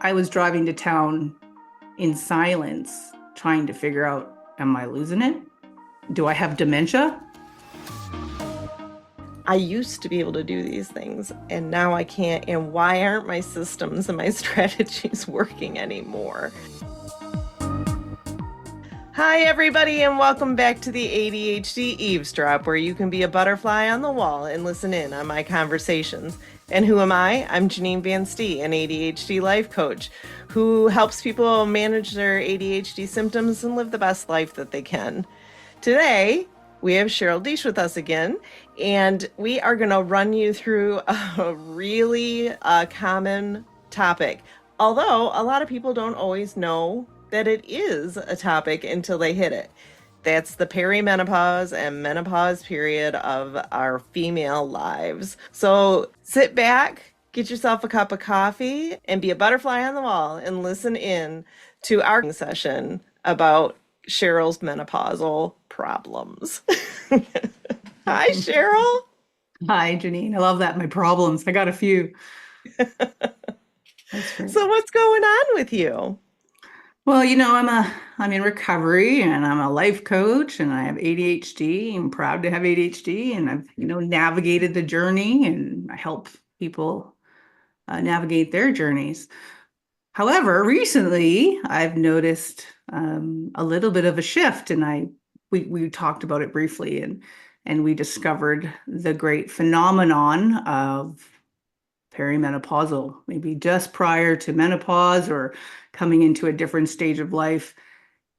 I was driving to town in silence, trying to figure out, am I losing it? Do I have dementia? I used to be able to do these things and now I can't. And why aren't my systems and my strategies working anymore? Hi, everybody, and welcome back to the ADHD Eaves Drop, where you can be a butterfly on the wall and listen in on my conversations. And who am I? I'm Janine VanStee, an ADHD life coach who helps people manage their ADHD symptoms and live the best life that they can. Today, we have Cheryl Dics with us again, and we are going to run you through a really common topic. Although a lot of people don't always know that it is a topic until they hit it. That's the perimenopause and menopause period of our female lives. So sit back, get yourself a cup of coffee, and be a butterfly on the wall and listen in to our session about Cheryl's menopausal problems. Hi, Cheryl. Hi, Janine. I love that. My problems. I got a few. That's great. So what's going on with you? Well, I'm in recovery and I'm a life coach and I have ADHD. I'm proud to have ADHD and I've, navigated the journey and I help people navigate their journeys. However, recently I've noticed a little bit of a shift and we talked about it briefly and we discovered the great phenomenon of perimenopausal, maybe just prior to menopause or coming into a different stage of life.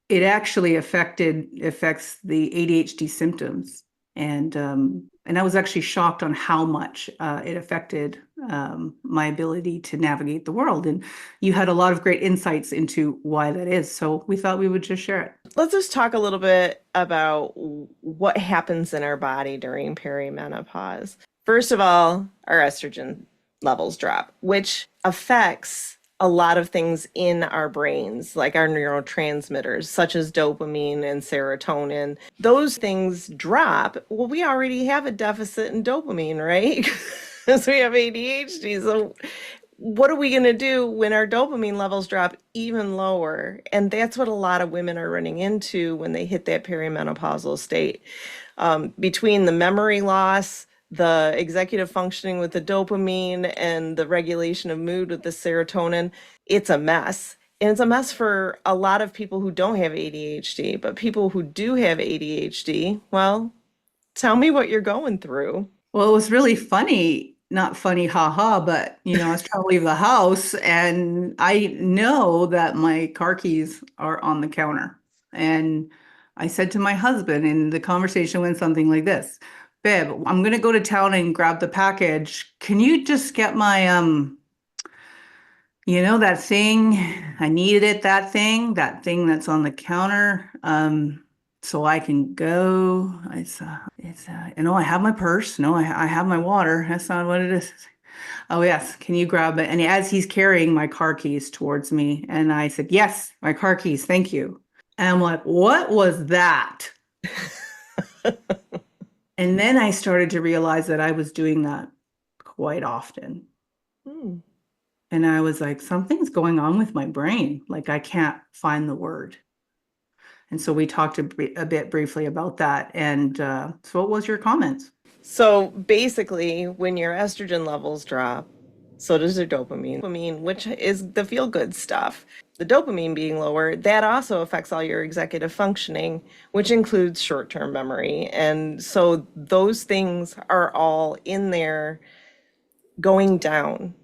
It actually affects the ADHD symptoms. And I was actually shocked on how much it affected my ability to navigate the world. And you had a lot of great insights into why that is. So we thought we would just share it. Let's just talk a little bit about what happens in our body during perimenopause. First of all, our estrogen levels drop, which affects a lot of things in our brains, like our neurotransmitters, such as dopamine and serotonin. Those things drop. Well, we already have a deficit in dopamine, right? Because we have ADHD. So what are we going to do when our dopamine levels drop even lower? And that's what a lot of women are running into when they hit that perimenopausal state. Between the memory loss, the executive functioning with the dopamine, and the regulation of mood with the serotonin, it's a mess. And it's a mess for a lot of people who don't have ADHD, but people who do have ADHD, well, tell me what you're going through. Well, it was really funny, not funny, haha, but I was trying to leave the house and I know that my car keys are on the counter. And I said to my husband, and the conversation went something like this: Babe, I'm gonna go to town and grab the package. Can you just get my that thing? I needed it, that thing that's on the counter. So I can go. I have my purse. No, I have my water. That's not what it is. Oh, yes. Can you grab it? And as he's carrying my car keys towards me, and I said, yes, my car keys. Thank you. And I'm like, what was that? And then I started to realize that I was doing that quite often. Hmm. And I was like, something's going on with my brain. Like I can't find the word. And so we talked a bit briefly about that. And so what was your comments? So basically, when your estrogen levels drop, so does your dopamine. Dopamine, which is the feel-good stuff. The dopamine being lower, that also affects all your executive functioning, which includes short-term memory. And so those things are all in there going down.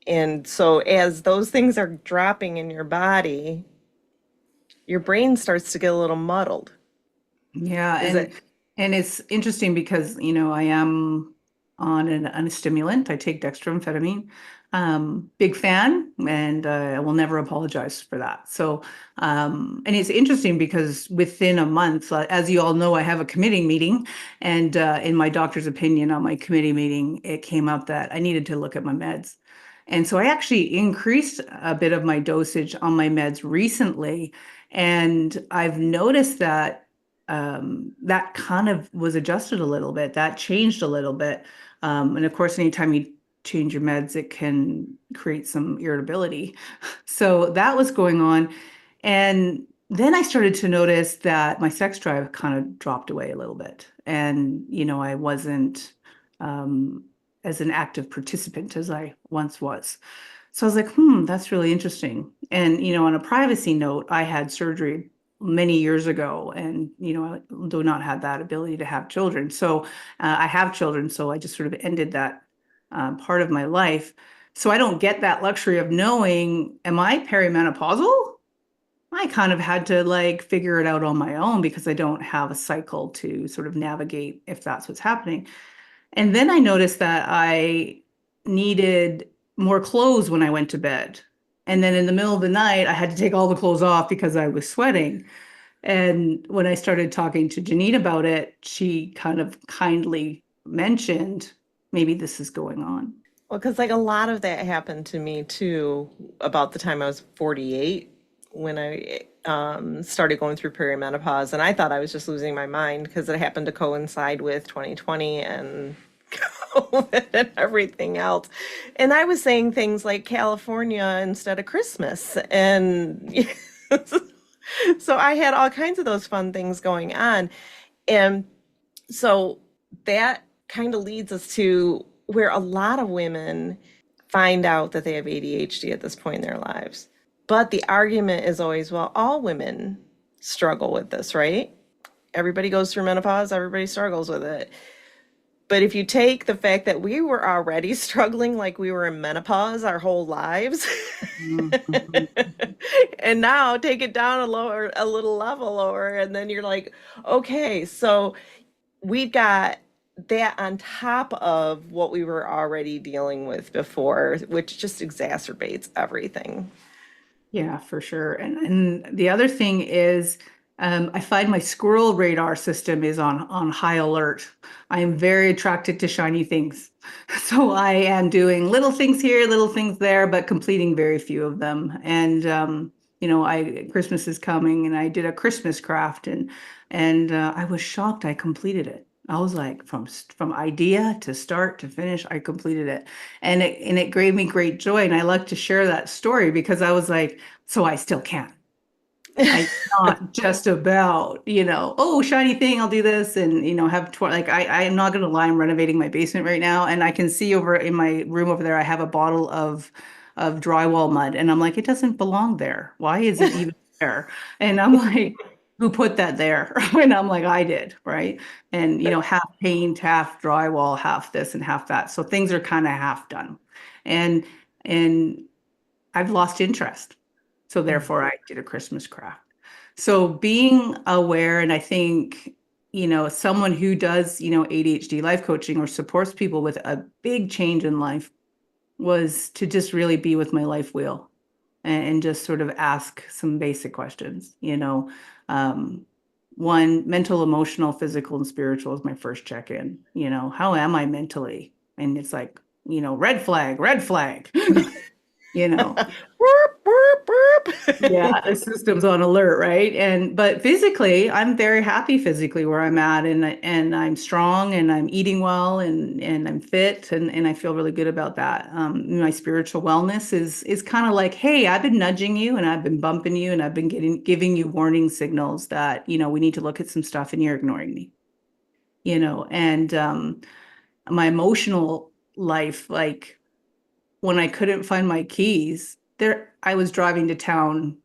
And so as those things are dropping in your body, your brain starts to get a little muddled. Yeah, Is it? and it's interesting because I am on a stimulant. I take dextroamphetamine. Big fan, and I will never apologize for that. So, and it's interesting because within a month, as you all know, I have a committee meeting, and in my doctor's opinion on my committee meeting, it came up that I needed to look at my meds. And so I actually increased a bit of my dosage on my meds recently, and I've noticed that that kind of was adjusted a little bit. That changed a little bit. And of course, anytime you change your meds, it can create some irritability. So that was going on. And then I started to notice that my sex drive kind of dropped away a little bit. And, I wasn't as an active participant as I once was. So I was like, that's really interesting. And, on a privacy note, I had surgery many years ago and, I do not have that ability to have children. So I have children. So I just sort of ended that part of my life. So I don't get that luxury of knowing, am I perimenopausal? I kind of had to like figure it out on my own because I don't have a cycle to sort of navigate if that's what's happening. And then I noticed that I needed more clothes when I went to bed. And then in the middle of the night, I had to take all the clothes off because I was sweating. And when I started talking to Janine about it, she kind of kindly mentioned maybe this is going on. Well, because like a lot of that happened to me too, about the time I was 48 when I started going through perimenopause, and I thought I was just losing my mind because it happened to coincide with 2020 and COVID and everything else. And I was saying things like California instead of Christmas, and so I had all kinds of those fun things going on, and so that kind of leads us to where a lot of women find out that they have ADHD at this point in their lives. But the argument is always, well, all women struggle with this, right? Everybody goes through menopause, everybody struggles with it. But if you take the fact that we were already struggling like we were in menopause our whole lives, Mhm. and now take it down a little level lower, and then you're like, okay, so we've got that on top of what we were already dealing with before, which just exacerbates everything. Yeah, for sure. And the other thing is, I find my squirrel radar system is on high alert. I am very attracted to shiny things. So I am doing little things here, little things there, but completing very few of them. And I Christmas is coming, and I did a Christmas craft, and I was shocked I completed it. I was like, from idea to start to finish, I completed it, and it gave me great joy. And I like to share that story because I was like, so I still can. I not just about, oh, shiny thing, I'll do this and have like I'm not gonna lie, I'm renovating my basement right now, and I can see over in my room over there, I have a bottle of drywall mud, and I'm like, it doesn't belong there. Why is it even there? And I'm like, who put that there? And I'm like, I did, right? And half paint, half drywall, half this and half that. So things are kind of half done. And and I've lost interest. So therefore, I did a Christmas craft. So being aware, and I think, someone who does, ADHD life coaching or supports people with a big change in life was to just really be with my life wheel and just sort of ask some basic questions, Um, one, mental, emotional, physical, and spiritual is my first check-in. How am I mentally? And it's like, red flag, red flag. you know Burp, burp, yeah, burp. the system's on alert, right? But physically, I'm very happy physically where I'm at, and I'm strong, and I'm eating well, and I'm fit, and I feel really good about that. My spiritual wellness is kind of like, hey, I've been nudging you, and I've been bumping you, and I've been giving you warning signals that we need to look at some stuff, and you're ignoring me. And my emotional life, like when I couldn't find my keys, there I was driving to town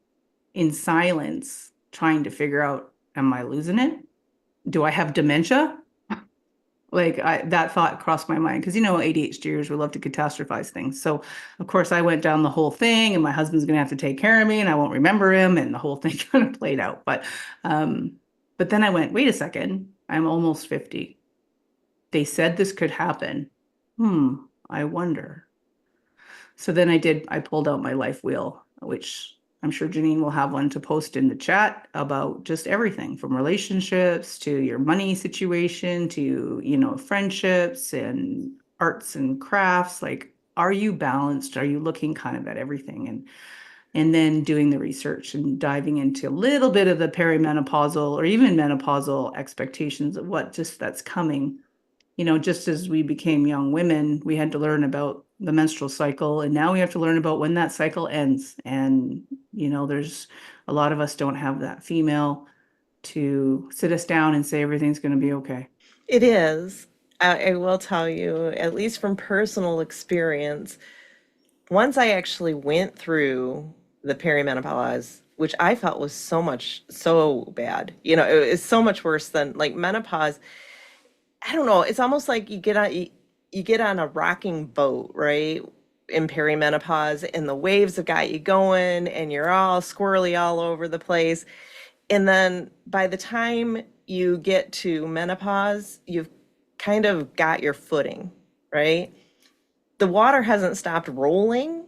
in silence, trying to figure out, am I losing it? Do I have dementia? Like that thought crossed my mind because ADHDers, we love to catastrophize things. So of course I went down the whole thing, and my husband's gonna have to take care of me, and I won't remember him, and the whole thing kind of played out. But then I went, wait a second, I'm almost 50. They said this could happen. I wonder. So then I pulled out my life wheel, which I'm sure Janine will have one to post in the chat about just everything from relationships to your money situation to, friendships and arts and crafts. Like, are you balanced? Are you looking kind of at everything? And then doing the research and diving into a little bit of the perimenopausal or even menopausal expectations of what just that's coming. just as we became young women, we had to learn about the menstrual cycle, and now we have to learn about when that cycle ends. And, there's a lot of us don't have that female to sit us down and say everything's going to be okay. It is. I will tell you, at least from personal experience, once I actually went through the perimenopause, which I felt was so bad. It's so much worse than like menopause. I don't know. It's almost like you get on a rocking boat, right? In perimenopause, and the waves have got you going, and you're all squirrely all over the place. And then by the time you get to menopause, you've kind of got your footing, right? The water hasn't stopped rolling.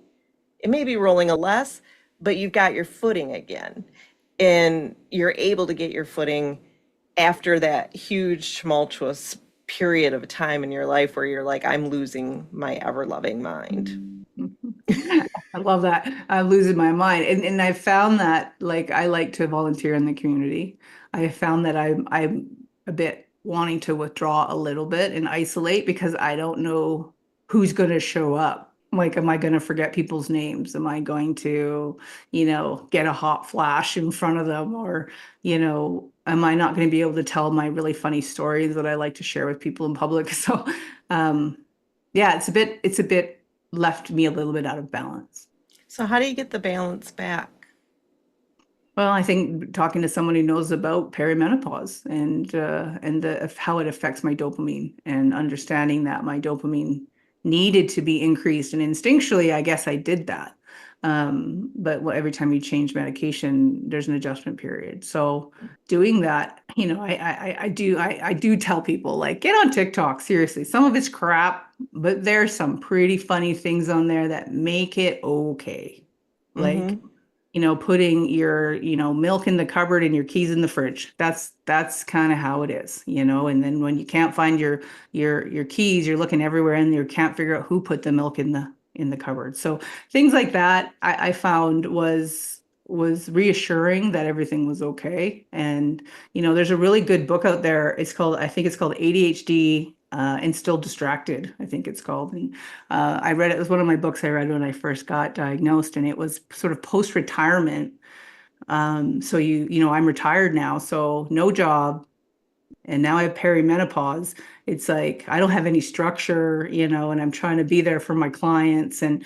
It may be rolling a less, but you've got your footing again. And you're able to get your footing after that huge, tumultuous period of time in your life where you're like, I'm losing my ever loving mind. I love that. I'm losing my mind. And I found that like I like to volunteer in the community. I found that I'm a bit wanting to withdraw a little bit and isolate because I don't know who's going to show up. Like, am I going to forget people's names? Am I going to, get a hot flash in front of them? Or, am I not going to be able to tell my really funny stories that I like to share with people in public? So, um, yeah, it's a bit left me a little bit out of balance. So, how do you get the balance back? Well, I think talking to someone who knows about perimenopause and how it affects my dopamine and understanding that my dopamine needed to be increased, and instinctually, I guess I did that. But every time you change medication, there's an adjustment period. So doing that, I do tell people like get on TikTok. Seriously, some of it's crap, but there's some pretty funny things on there that make it okay. Like Mm-hmm. putting your, milk in the cupboard and your keys in the fridge. That's kind of how it is, and then when you can't find your keys, you're looking everywhere and you can't figure out who put the milk in the cupboard. So things like that I found was reassuring that everything was okay. And there's a really good book out there. I think it's called ADHD and Still Distracted, I think it's called. And I read it. It was one of my books I read when I first got diagnosed, and it was sort of post-retirement. So I'm retired now, so no job, and now I have perimenopause. It's like I don't have any structure, and I'm trying to be there for my clients and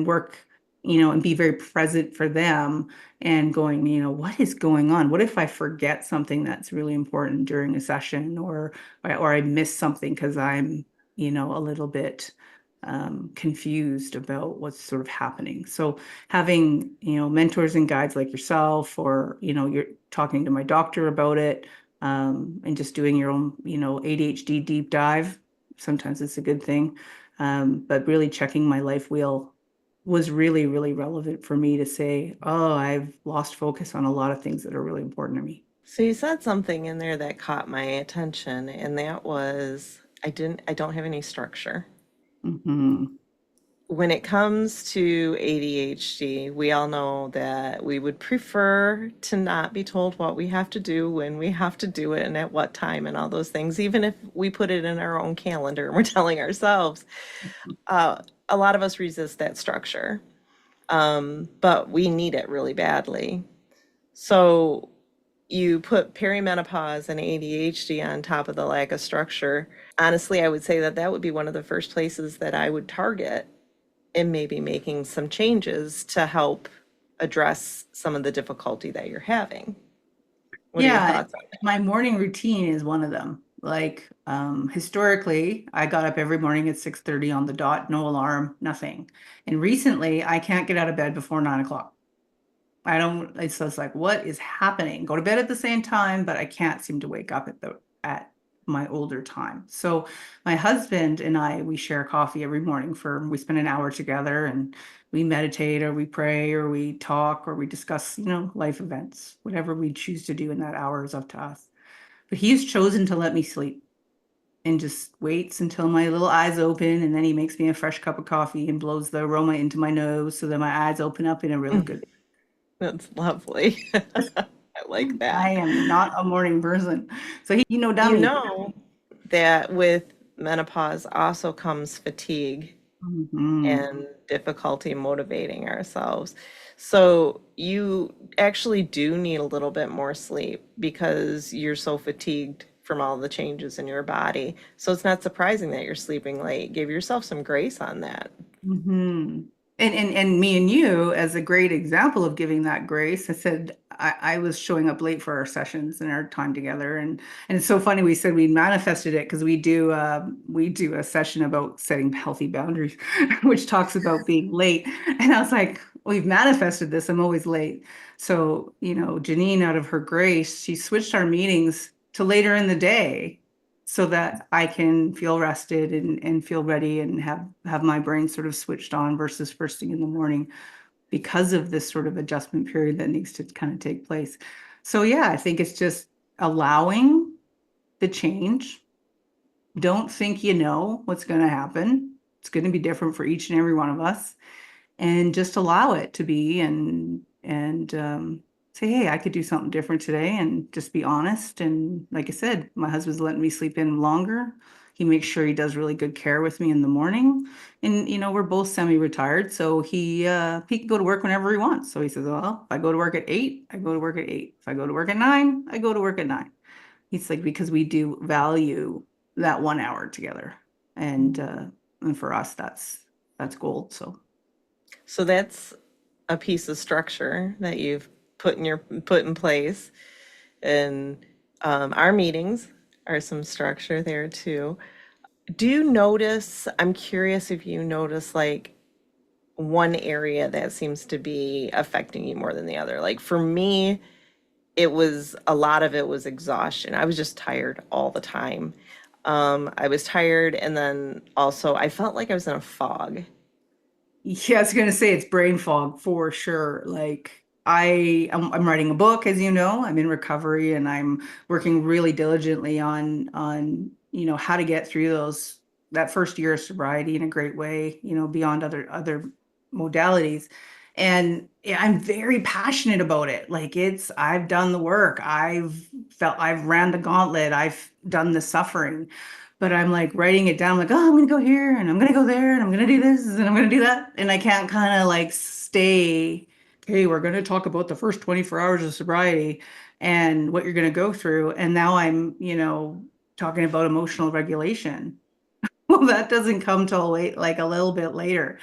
work, and be very present for them and going, what is going on? What if I forget something that's really important during a session or I miss something because I'm, a little bit confused about what's sort of happening. So having, mentors and guides like yourself, or, you're talking to my doctor about it, and just doing your own, ADHD deep dive. Sometimes it's a good thing. But really checking my life wheel was really, really relevant for me to say, oh, I've lost focus on a lot of things that are really important to me. So, you said something in there that caught my attention, and that was I don't have any structure. Hmm. When it comes to ADHD, we all know that we would prefer to not be told what we have to do, when we have to do it, and at what time, and all those things, even if we put it in our own calendar and we're telling ourselves. A lot of us resist that structure, but we need it really badly. So, you put perimenopause and ADHD on top of the lack of structure. Honestly, I would say that that would be one of the first places that I would target and maybe making some changes to help address some of the difficulty that you're having. What are your Yeah, thoughts on that? my morning routine is one of them. Like, historically, I got up every morning at 6:30 on the dot, no alarm, nothing. And recently, I can't get out of bed before 9 o'clock. I don't, it's just like, what is happening? Go to bed at the same time, but I can't seem to wake up at my older time. So my husband and we share coffee every morning we spend an hour together and we meditate or we pray or we talk or we discuss, life events. Whatever we choose to do in that hour is up to us. But he's chosen to let me sleep and just waits until my little eyes open, and then he makes me a fresh cup of coffee and blows the aroma into my nose so that my eyes open up in a really good. That's lovely. I like I that. am not a morning person. So he, You dummy. know that with menopause also comes fatigue Mhm. and difficulty motivating ourselves. So you actually do need a little bit more sleep because you're so fatigued from all the changes in your body. So it's not surprising that you're sleeping late. Give yourself some grace on that. Hmm. And me and you, as a great example of giving that grace, I said I was showing up late for our sessions and our time together, and it's so funny. We said we manifested it because we do a session about setting healthy boundaries, which talks about being late. And I was like, we've manifested this. I'm always late. So Janine, out of her grace, she switched our meetings to later in the day so that I can feel rested and feel ready and have my brain sort of switched on versus first thing in the morning because of this sort of adjustment period that needs to kind of take place. So yeah, I think it's just allowing the change. Don't think you know what's going to happen. It's going to be different for each and every one of us, and just allow it to be and say, hey, I could do something different today, and just be honest. And like I said, my husband's letting me sleep in longer. He makes sure he does really good care with me in the morning. And we're both semi-retired, so he can go to work whenever he wants. So he says, well, if I go to work at 8, I go to work at 8. If I go to work at 9, I go to work at 9. He's like, because we do value that 1 hour together. And for us, that's gold. So So that's a piece of structure that you've put in place. And our meetings are some structure there too. Do you notice, I'm curious if you notice like one area that seems to be affecting you more than the other. Like for me, it was a lot of it was exhaustion. I was just tired all the time. I was tired, and then also I felt like I was in a fog. yeah, I was gonna say it's brain fog for sure. Like I'm writing a book, as you know. I'm in recovery, and I'm working really diligently on how to get through that first year of sobriety in a great way. Beyond other modalities. And yeah, I'm very passionate about it. Like I've done the work. I've ran the gauntlet. I've done the suffering. But I'm like writing it down, like, oh, I'm gonna go here and I'm gonna go there and I'm gonna do this and I'm gonna do that. And I can't kind of like stay, okay, we're gonna talk about the first 24 hours of sobriety and what you're gonna go through. And now I'm, talking about emotional regulation. Well, that doesn't come till late, like a little bit later.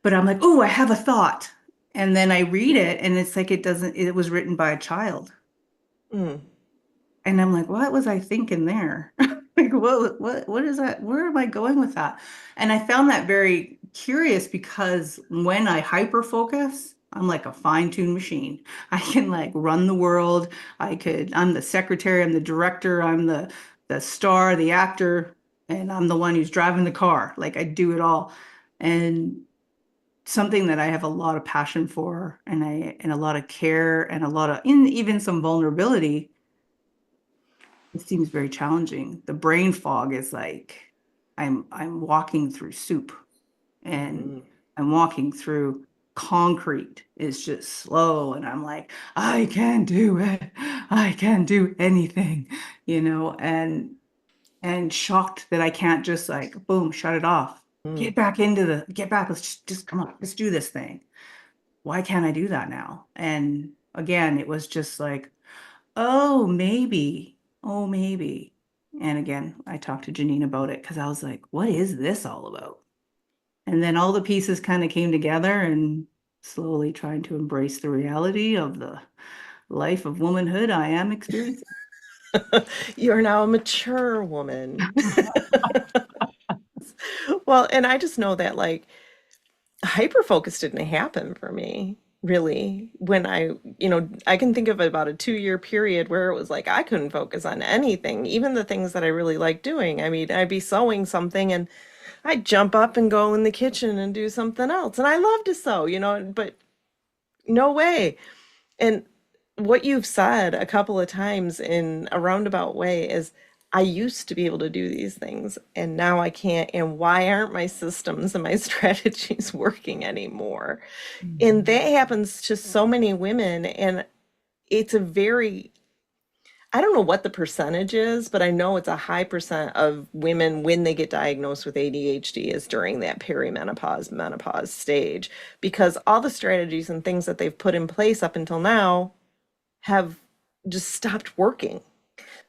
But I'm like, oh, I have a thought. And then I read it and it's like it was written by a child. Mm, And I'm like, what was I thinking there? Like, what is that? Where am I going with that? And I found that very curious because when I hyper focus, I'm like a fine-tuned machine. I can like run the world. I'm the secretary, I'm the director, I'm the star, the actor, and I'm the one who's driving the car. Like I do it all. And something that I have a lot of passion for and a lot of care and a lot of even some vulnerability. It seems very challenging. The brain fog is like I'm walking through soup and mm, I'm walking through concrete. It's just slow and I'm like, I can do it. I can do anything, and shocked that I can't just like boom, shut it off. mm. Get back. Let's just come on, let's do this thing. Why can't I do that now? And again, it was just like, oh, maybe. Oh, maybe. And again, I talked to Janine about it because I was like, what is this all about? And then all the pieces kind of came together and slowly trying to embrace the reality of the life of womanhood I am experiencing. You're now a mature woman. Well, and I just know that like hyper focus didn't happen for me really when I can think of about a 2 year period where it was like I couldn't focus on anything, even the things that I really like doing. I mean, I'd be sewing something and I'd jump up and go in the kitchen and do something else. And I love to sew, but no way. And what you've said a couple of times in a roundabout way is I used to be able to do these things and now I can't. And why aren't my systems and my strategies working anymore? And Mhm. that happens to so many women. And it's a very, I don't know what the percentage is, but I know it's a high percent of women when they get diagnosed with ADHD is during that perimenopause, menopause stage, because all the strategies and things that they've put in place up until now have just stopped working.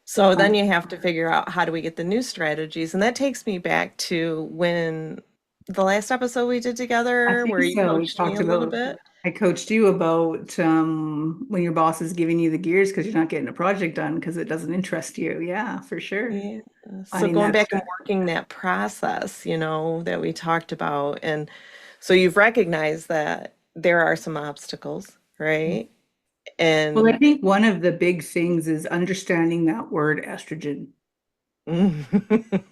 So then Um, you have to figure out how do we get the new strategies. And that takes me back to when the last episode we did I together, think where you so. We coached me talked a little about, bit. I coached you about when your boss is giving you the gears because you're not getting a project done because it doesn't interest you. Yeah, for sure. Yeah. So Finding going that back and strategy. working that process, that we talked about. And so you've recognized that there are some obstacles, right? Well, I And think one of the big things is understanding that word estrogen.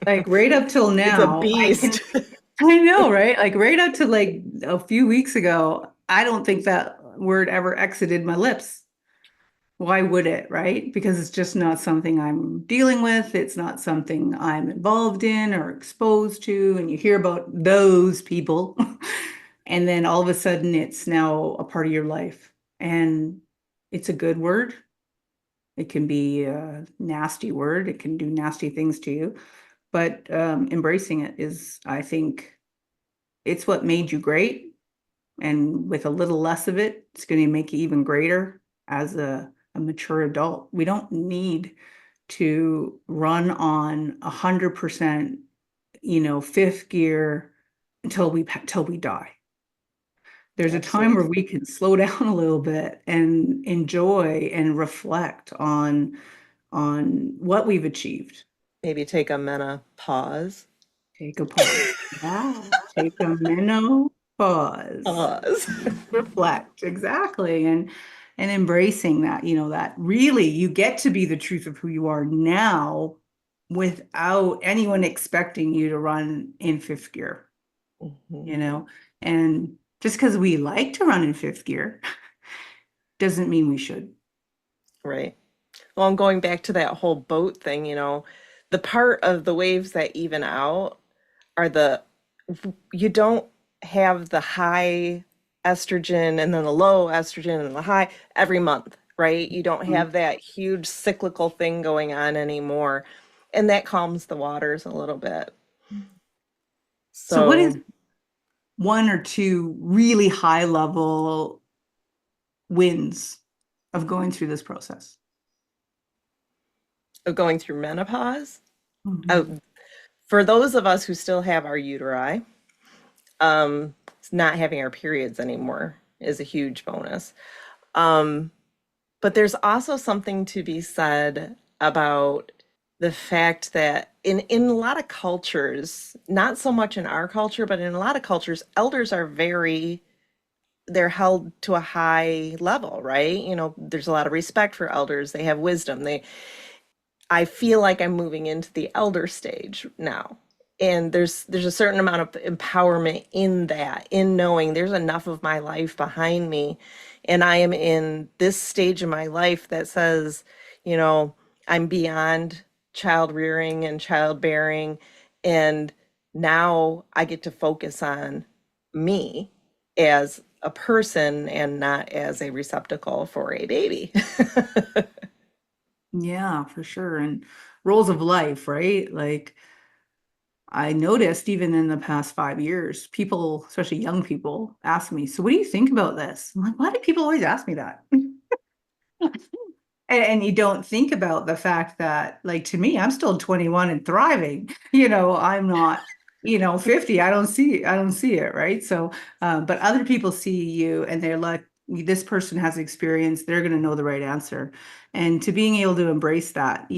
Like right up till it's a now, beast. I know, right? Like right up to like a few weeks ago, I don't think that word ever exited my lips. Why would it, right? Because it's just not something I'm dealing with. It's not something I'm involved in or exposed to. And you hear about those people, and then all of a sudden it's now a part of your life. And it's a good word. It can be a nasty word. It can do nasty things to you. But embracing it is, I think, it's what made you great. And with a little less of it, it's going to make you even greater as a mature adult. We don't need to run on 100%, fifth gear until we die. There's a time where Absolutely. we can slow down a little bit and enjoy and reflect on what we've achieved. Maybe take a menopause. Take a pause. Yeah, take a menopause. Pause. Reflect, exactly. And embracing that, that really you get to be the truth of who you are now without anyone expecting you to run in fifth gear, you Mhm. know? And just because we like to run in fifth gear doesn't mean we should. Right. Well, I'm going back to that whole boat thing, the part of the waves that even out are you don't have the high estrogen and then the low estrogen and the high every month, right? You don't Mhm. have that huge cyclical thing going on anymore. And that calms the waters a little bit. So what is So, one or two really high level wins of going through this process? going through menopause, uh, Mhm. for those of us who still have our uteri, um, not having our periods anymore is a huge bonus. Um, But there's also something to be said about the fact that in a lot of cultures, not so much in our culture, but in a lot of cultures, elders are they're held to a high level, right? There's a lot of respect for elders. They have wisdom. I feel like I'm moving into the elder stage now. And there's a certain amount of empowerment in that, in knowing there's enough of my life behind me. And I am in this stage of my life that says, you know, I'm beyond child rearing and childbearing. And now I get to focus on me as a person and not as a receptacle for a baby. Yeah, for sure. And roles of life, right? Like I noticed even in the past 5 years, people, especially young people, ask me, so what do you think about this? I'm like, why do people always ask me that? And you don't think about the fact that, like, to me, I'm still 21 and thriving. I'm not, 50. I don't see it, right? So, but other people see you and they're like, this person has experience, they're going to know the right answer. And to being able to embrace that,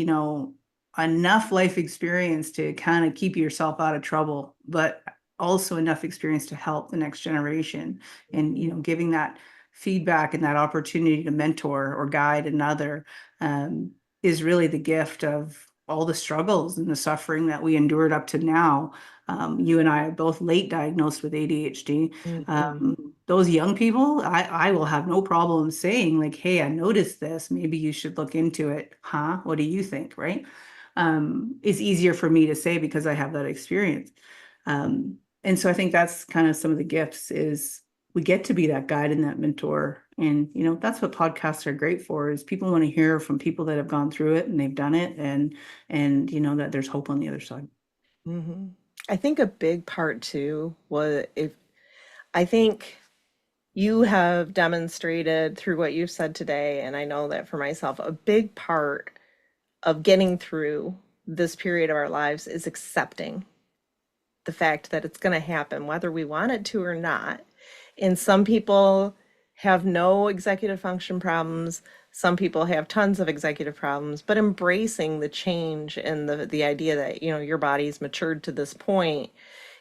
enough life experience to kind of keep yourself out of trouble, but also enough experience to help the next generation and, giving that feedback and that opportunity to mentor or guide another um, is really the gift of all the struggles and the suffering that we endured up to now. You and I are both late diagnosed with ADHD. Mhm. Those young people, I will have no problem saying, like, hey, I noticed this. Maybe you should look into it. Huh? What do you think? Right? It's easier for me to say because I have that experience. And so I think that's kind of some of the gifts is we get to be that guide and that mentor And, that's what podcasts are great for, is people want to hear from people that have gone through it and they've done it, and that there's hope on the other side. Hmm. I think a big part too was if I think you have demonstrated through what you've said today, and I know that for myself, a big part of getting through this period of our lives is accepting the fact that it's going to happen, whether we want it to or not. And some people have no executive function problems. Some people have tons of executive problems, but embracing the change and the idea that, your body's matured to this point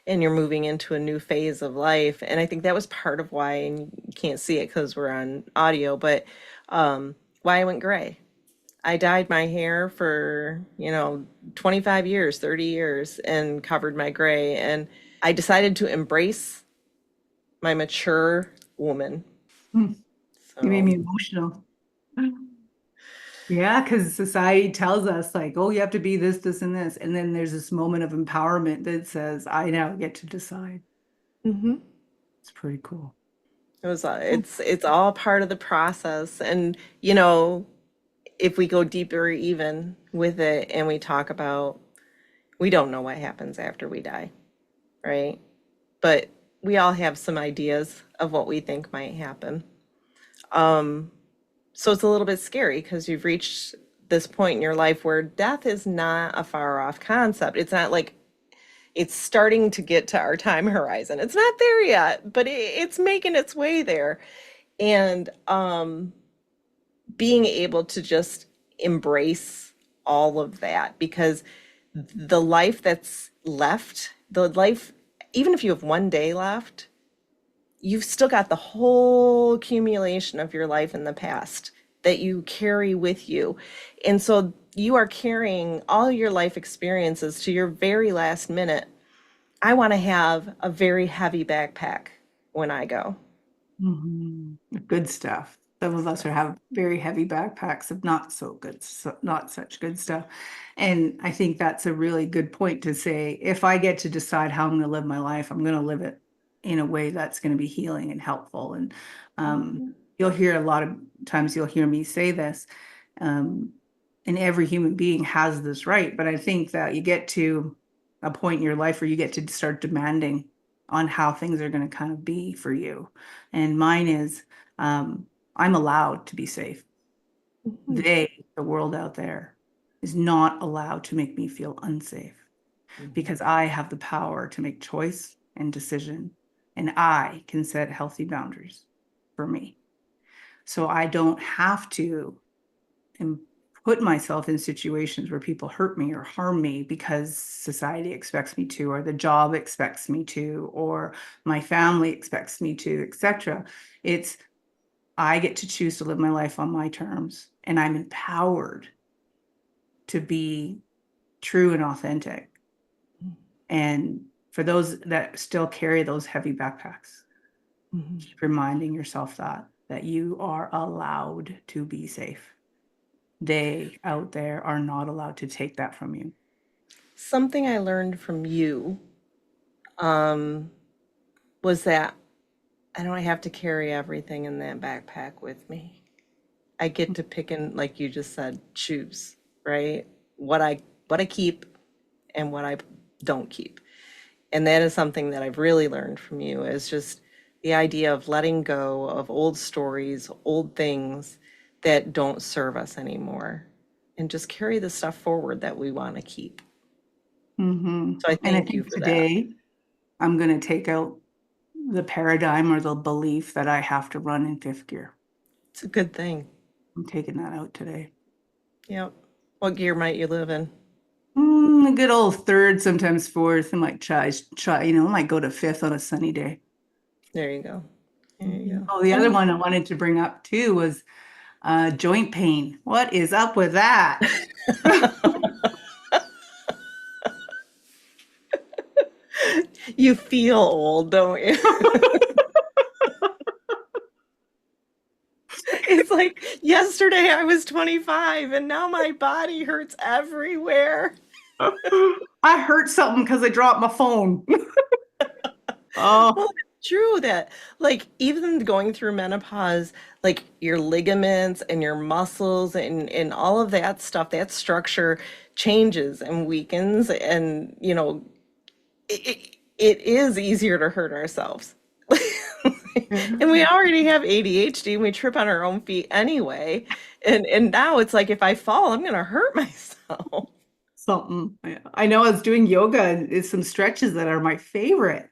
and you're moving into a new phase of life. And I think that was part of why, and you can't see it because we're on audio, but why I went gray. I dyed my hair for, 25 years, 30 years, and covered my gray. And I decided to embrace my mature woman. Hmm. You made So, me emotional. Yeah, because society tells us, like, oh, you have to be this, this, and this. And then there's this moment of empowerment that says, I now get to decide. mhm. It's pretty cool. It's all part of the process. And, if we go deeper even with it and we talk about, we don't know what happens after we die, right? But we all have some ideas of what we think might happen. So it's a little bit scary because you've reached this point in your life where death is not a far off concept. It's not like it's starting to get to our time horizon. It's not there yet, but it's making its way there. And being able to just embrace all of that, because the life that's left, the life, even if you have one day left, you've still got the whole accumulation of your life in the past that you carry with you. And so you are carrying all your life experiences to your very last minute. I want to have a very heavy backpack when I go. Mhm. Good stuff. Some of us are have very heavy backpacks of not so good, not such good stuff. And I think that's a really good point to say, if I get to decide how I'm going to live my life, I'm going to live it in a way that's going to be healing and helpful. And Mhm. you'll hear a lot of times you'll hear me say this, um, and every human being has this right. But I think that you get to a point in your life where you get to start demanding on how things are going to kind of be for you. And mine is, I'm allowed to be safe. Mhm. The world out there, is not allowed to make me feel unsafe, Mhm. because I have the power to make choice and decision, and I can set healthy boundaries for me. So I don't have to and put myself in situations where people hurt me or harm me because society expects me to, or the job expects me to, or my family expects me to, etc. It's I get to choose to live my life on my terms, and I'm empowered to be true and authentic. And for those that still carry those heavy backpacks, Mhm. keep reminding yourself that you are allowed to be safe. They out there are not allowed to take that from you. Something I learned from you um, was that I don't have to carry everything in that backpack with me. I get to pick and, like you just said, choose, right? What I what I keep and what I don't keep. And that is something that I've really learned from you, is just the idea of letting go of old stories, old things that don't serve us anymore, and just carry the stuff forward that we want to keep. So I And I thank you think for that. today I'm going to take out the paradigm or the belief that I have to run in fifth gear. It's a good thing. I'm taking that out today. Yep. What gear might you live in? A good old third, sometimes fourth. I might try, I might go to fifth on a sunny day. There you go. There you Mhm. go. Oh, the other And one I wanted to bring up too was joint pain. What is up with that? you feel old, don't you? It's like yesterday I was 25 and now my body hurts everywhere. I hurt something because I dropped my phone. Well, Oh. true that, like, even going through menopause, like your ligaments and your muscles and all of that stuff, that structure changes and weakens, and it is easier to hurt ourselves. And we already have ADHD and we trip on our own feet anyway. And now it's like if I fall, I'm gonna hurt myself. Something. I know I was doing yoga and it's some stretches that are my favorite.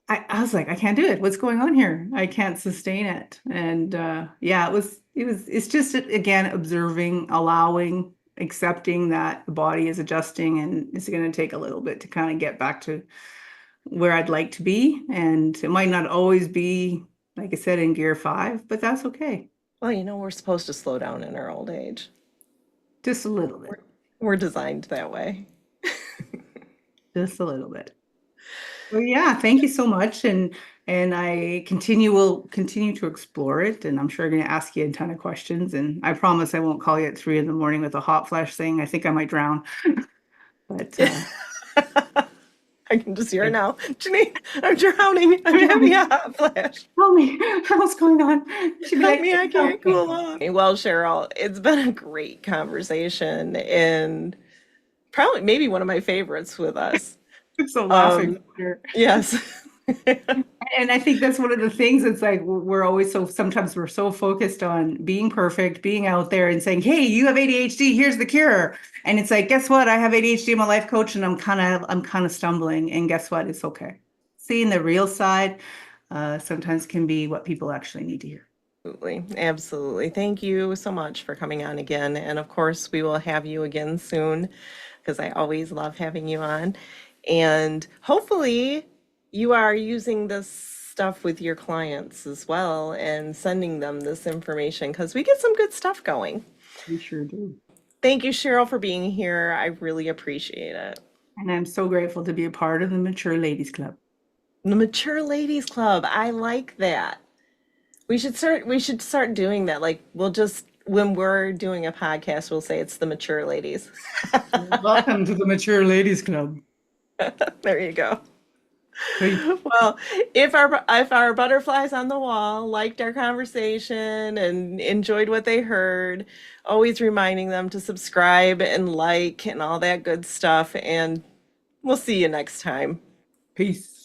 I was like, I can't do it. What's going on here? I can't sustain it. And yeah, it's just again observing, allowing, accepting that the body is adjusting and it's going to take a little bit to kind of get back to where I'd like to be. And it might not always be, like I said, in gear five, but that's okay. Well, we're supposed to slow down in our old age. Just a little We're, bit, we're designed that way. just a little bit. Well, yeah, thank you so much. And I will continue to explore it. And I'm sure I'm going to ask you a ton of questions. And I promise I won't call you at 3 in the morning with a hot flash thing. I think I might drown. But I can just hear it okay. now. Janine, I'm drowning. I'm having a hot flash. Tell me what's going on. She'd be Help like, me, I help can't me. cool off. Well, Cheryl, it's been a great conversation and probably maybe one of my favorites with us. I'm so laughing. Um, yes. And I think that's one of the things. It's like we're always sometimes we're so focused on being perfect, being out there and saying, hey, you have ADHD, here's the cure. And it's like, guess what? I have ADHD, I'm a life coach, and I'm kind of stumbling. And guess what? It's okay. Seeing the real side sometimes can be what people actually need to hear. Absolutely. Absolutely. Thank you so much for coming on again. And of course, we will have you again soon because I always love having you on. And hopefully, you are using this stuff with your clients as well and sending them this information because we get some good stuff going. We sure do. Thank you, Cheryl, for being here. I really appreciate it. And I'm so grateful to be a part of the Mature Ladies Club. The Mature Ladies Club. I like that. We should start doing that. Like we'll just when we're doing a podcast, we'll say it's the Mature Ladies. Welcome to the Mature Ladies Club. There you go. Hey, Well, if our butterflies on the wall liked our conversation and enjoyed what they heard, always reminding them to subscribe and like and all that good stuff. And we'll see you next time. peace.